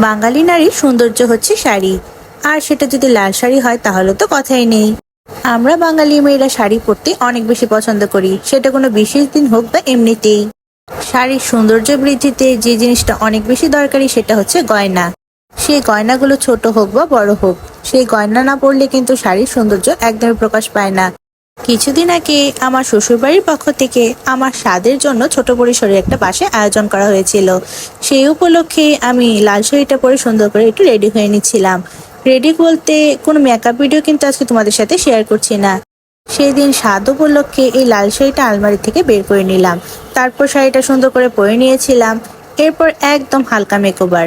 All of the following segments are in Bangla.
বাঙালি নারীর সৌন্দর্য হচ্ছে শাড়ি, আর সেটা যদি লাল শাড়ি হয় তাহলে তো কথাই নেই। আমরা বাঙালি মেয়েরা শাড়ি পরতে অনেক বেশি পছন্দ করি, সেটা কোনো বিশেষ দিন হোক বা এমনিতেই। শাড়ির সৌন্দর্য বৃদ্ধিতে যে জিনিসটা অনেক বেশি দরকারি সেটা হচ্ছে গয়না। সেই গয়নাগুলো ছোট হোক বা বড় হোক, সেই গয়না না পরলে কিন্তু শাড়ির সৌন্দর্য একদমই প্রকাশ পায় না। কিছুদিন আগে আমার শ্বশুরবাড়ির পক্ষ থেকে আমার স্বাদের জন্য ছোট পরিসরে একটা বাসায় আয়োজন করা হয়েছিল। সেই উপলক্ষে আমি লাল শাড়িটা পরে সুন্দর করে একটু রেডি হয়ে নিচ্ছিলাম। রেডি বলতে কোনো মেকআপ ভিডিও কিন্তু আজকে তোমাদের সাথে শেয়ার করছি না। সেই দিন স্বাদ উপলক্ষে এই লাল শাড়িটা আলমারি থেকে বের করে নিলাম, তারপর শাড়িটা সুন্দর করে পরে নিয়েছিলাম। এরপর একদম হালকা মেকওভার।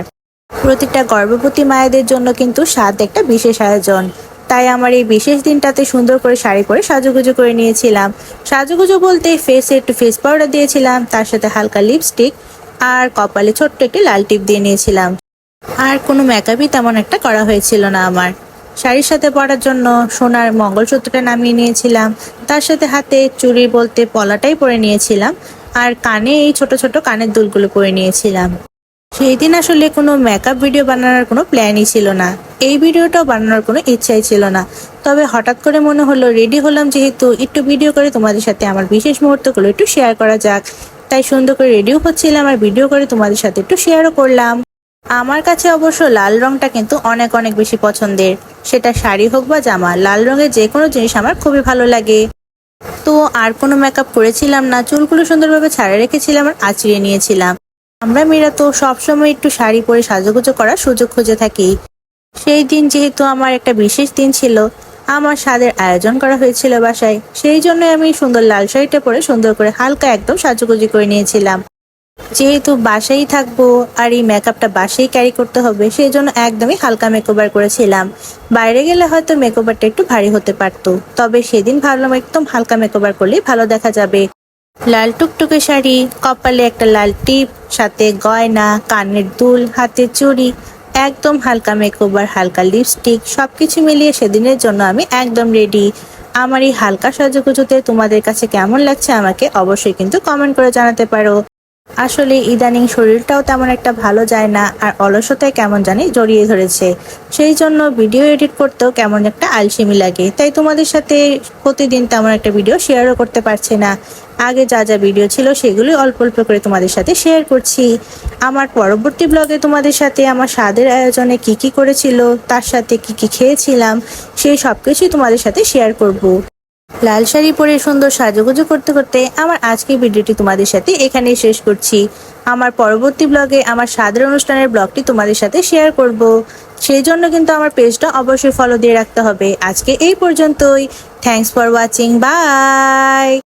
প্রতিটা গর্ভবতী মায়েদের জন্য কিন্তু স্বাদ একটা বিশেষ আয়োজন। তাই আমার এই বিশেষ দিনটাতে সুন্দর করে শাড়ি পরে সাজুগুজু করে নিয়েছিলাম। সাজুগুজু বলতে ফেসে একটু ফেস পাউডার দিয়েছিলাম, তার সাথে হালকা লিপস্টিক আর কপালে ছোট্ট একটি লাল টিপ দিয়ে নিয়েছিলাম। আর কোনো মেকআপই তেমন একটা করা হয়েছিল না আমার। শাড়ির সাথে পরার জন্য সোনার মঙ্গলসূত্রটা নামিয়ে নিয়েছিলাম, তার সাথে হাতে চুড়ি বলতে পলাটাই পরে নিয়েছিলাম, আর কানে এই ছোট ছোট কানের দুলগুলো পরে নিয়েছিলাম। সেই দিন আসলে কোনো মেকআপ ভিডিও বানানোর কোনো প্ল্যানই ছিল না, এই ভিডিওটাও বানানোর কোনো ইচ্ছাই ছিল না। তবে হঠাৎ করে মনে হলো রেডি হলাম যেহেতু, একটু ভিডিও করে তোমাদের সাথে আমার বিশেষ মুহূর্তগুলো একটু শেয়ার করা যাক। তাই সুন্দর করে রেডিও হচ্ছিলাম আর ভিডিও করে তোমাদের সাথে একটু শেয়ারও করলাম। আমার কাছে অবশ্য লাল রংটা কিন্তু অনেক অনেক বেশি পছন্দের। সেটা শাড়ি হোক বা জামা, লাল রঙের যে কোনো জিনিস আমার খুবই ভালো লাগে। তো আর কোনো মেকআপ করেছিলাম না, চুলগুলো সুন্দরভাবে ছাড়া রেখেছিলাম আর আঁচড়িয়ে নিয়েছিলাম। আমরা মেয়েরা তো সবসময় একটু শাড়ি পরে সাজুগুজু করার সুযোগ খুঁজে থাকি। সেই দিন যেহেতু আমার একটা বিশেষ দিন ছিল, আমার স্বাদের আয়োজন করা হয়েছিল বাসায়, সেই জন্য আমি সুন্দর লাল শাড়িটা পরে সুন্দর করে হালকা একদম সাজুগুজু করে নিয়েছিলাম। যেহেতু বাসায় থাকবো আর এই মেকআপটা বাসায় ক্যারি করতে হবে, সেই জন্য একদমই হালকা মেকওভার করেছিলাম। বাইরে গেলে হয়তো মেকওভারটা একটু ভারী হতে পারতো, তবে সেদিন ভাবলাম একদম হালকা মেকওভার করলেই ভালো দেখা যাবে। লাল টুকটুকে শাড়ি, কপালে একটা লাল টিপ, সাথে গয়না, কানের দুল, হাতে চুড়ি, একদম হালকা মেকওভার, হালকা লিপস্টিক, সবকিছু মিলিয়ে সেদিনের জন্য আমি একদম রেডি। আমার এই হালকা সাজুগুজুতে তোমাদের কাছে কেমন লাগছে আমাকে অবশ্যই কিন্তু কমেন্ট করে জানাতে পারো। আসলে ইদানিং শরীরটাও তেমন একটা ভালো যায় না, আর অলসতায় কেমন জানি জড়িয়ে ধরেছে। সেই জন্য ভিডিও এডিট করতেও কেমন একটা আলসেমি লাগে, তাই তোমাদের সাথে প্রতিদিন তেমন একটা ভিডিও শেয়ারও করতে পারছি না। আগে যা যা ভিডিও ছিল সেগুলোই অল্প অল্প করে তোমাদের সাথে শেয়ার করছি। আমার পরবর্তী ব্লগে তোমাদের সাথে আমার স্বাদের আয়োজনে কি কি করেছিল, তার সাথে কি কি খেয়েছিলাম, সেই সব কিছুই তোমাদের সাথে শেয়ার করব। লাল শাড়ি পরে সুন্দর সাজুগুজু করতে করতে আমার আজকের ভিডিওটি তোমাদের সাথে এখানেই শেষ করছি। আমার পরবর্তী ব্লগে আমার স্বাদের অনুষ্ঠানের ব্লগটি তোমাদের সাথে শেয়ার করব। সেই জন্য কিন্তু আমার পেজটা অবশ্যই ফলো দিয়ে রাখতে হবে। আজকে এই পর্যন্তই। Thanks for watching, by.